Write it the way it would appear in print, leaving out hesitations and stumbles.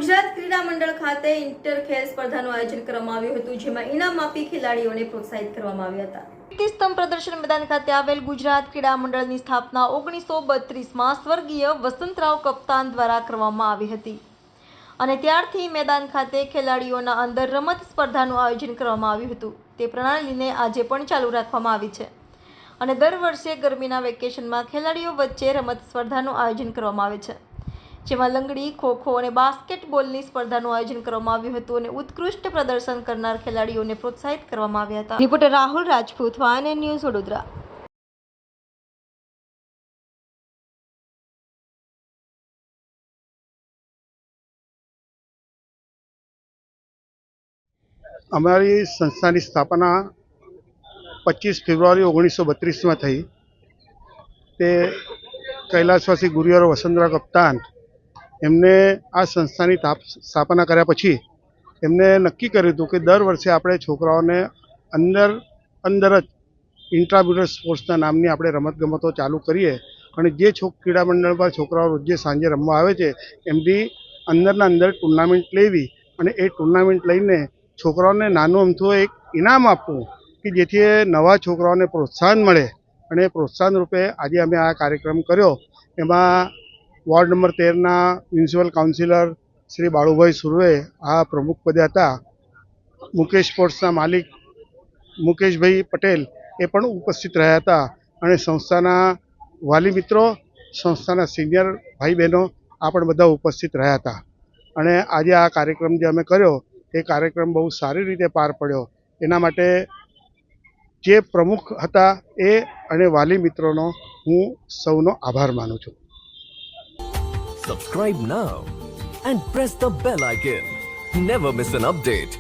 ગુજરાત ક્રીડા મંડળ ખાતે ઇન્ટર ખેલ સ્પર્ધાનું આયોજન કરવામાં આવ્યું હતું, જેમાં ઇનામ આપી ખેલાડીઓને પ્રોત્સાહિત કરવામાં આવ્યા હતા. કીર્તિસ્તંભ પ્રદર્શન મેદાન ખાતે આવેલ ગુજરાત ક્રીડા મંડળની સ્થાપના 1932માં સ્વર્ગીય વસંતરાવ કપ્તાન દ્વારા કરવામાં આવી હતી અને ત્યારથી મેદાન ખાતે ખેલાડીઓના અંદર રમત સ્પર્ધાનું આયોજન કરવામાં આવ્યું હતું. તે પ્રણાલીને આજે પણ ચાલુ રાખવામાં આવી છે અને દર વર્ષે ગરમીના વેકેશનમાં ખેલાડીઓ વચ્ચે રમત સ્પર્ધાનું આયોજન કરવામાં આવે છે, જેમાં લંગડી, ખોખો અને બાસ્કેટબોલની સ્પર્ધાનું આયોજન કરવામાં આવ્યું હતું અને ઉત્કૃષ્ટ પ્રદર્શન કરનાર ખેલાડીઓને પ્રોત્સાહિત કરવામાં આવ્યા હતા. Reporter Rahul Rajput, van news, Vadodara. અમારી સંસ્થાની સ્થાપના 25 ફેબ્રુઆરી 1932માં થઈ. તે કૈલાસવાસી ગુરુવારો વસંતરાવ કપ્તાન એમને આ સંસ્થાની સ્થાપના કર્યા પછી એમને નક્કી કર્યું હતું કે દર વર્ષે આપણે છોકરાઓને અંદર જ ઇન્ટ્રામ્યુરલ સ્પોર્ટ્સના નામની આપણે રમતગમતો ચાલુ કરીએ અને જે ક્રીડા મંડળમાં છોકરાઓ રોજે સાંજે રમવા આવે છે એમની અંદર ટુર્નામેન્ટ લેવી અને એ ટુર્નામેન્ટ લઈને છોકરાઓને નાનું અમથું એક ઇનામ આપવું કે જેથી નવા છોકરાઓને પ્રોત્સાહન મળે. અને પ્રોત્સાહન રૂપે આજે અમે આ કાર્યક્રમ કર્યો. એમાં વોર્ડ નંબર 13ના મ્યુનિસિપલ કાઉન્સિલર શ્રી બાળુભાઈ સુરવે આ પ્રમુખ પદે હતા. મુકેશ સ્પોર્ટ્સના માલિક મુકેશભાઈ પટેલ એ પણ ઉપસ્થિત રહ્યા હતા અને સંસ્થાના વાલી મિત્રો, સંસ્થાના સિનિયર ભાઈ બહેનો આ પણ બધા ઉપસ્થિત રહ્યા હતા. અને આજે આ કાર્યક્રમ જે અમે કર્યો એ કાર્યક્રમ બહુ સારી રીતે પાર પડ્યો. એના માટે જે પ્રમુખ હતા એ અને વાલી મિત્રોનો હું સૌનો આભાર માનું છું. Subscribe now and press the bell icon. Never miss an update.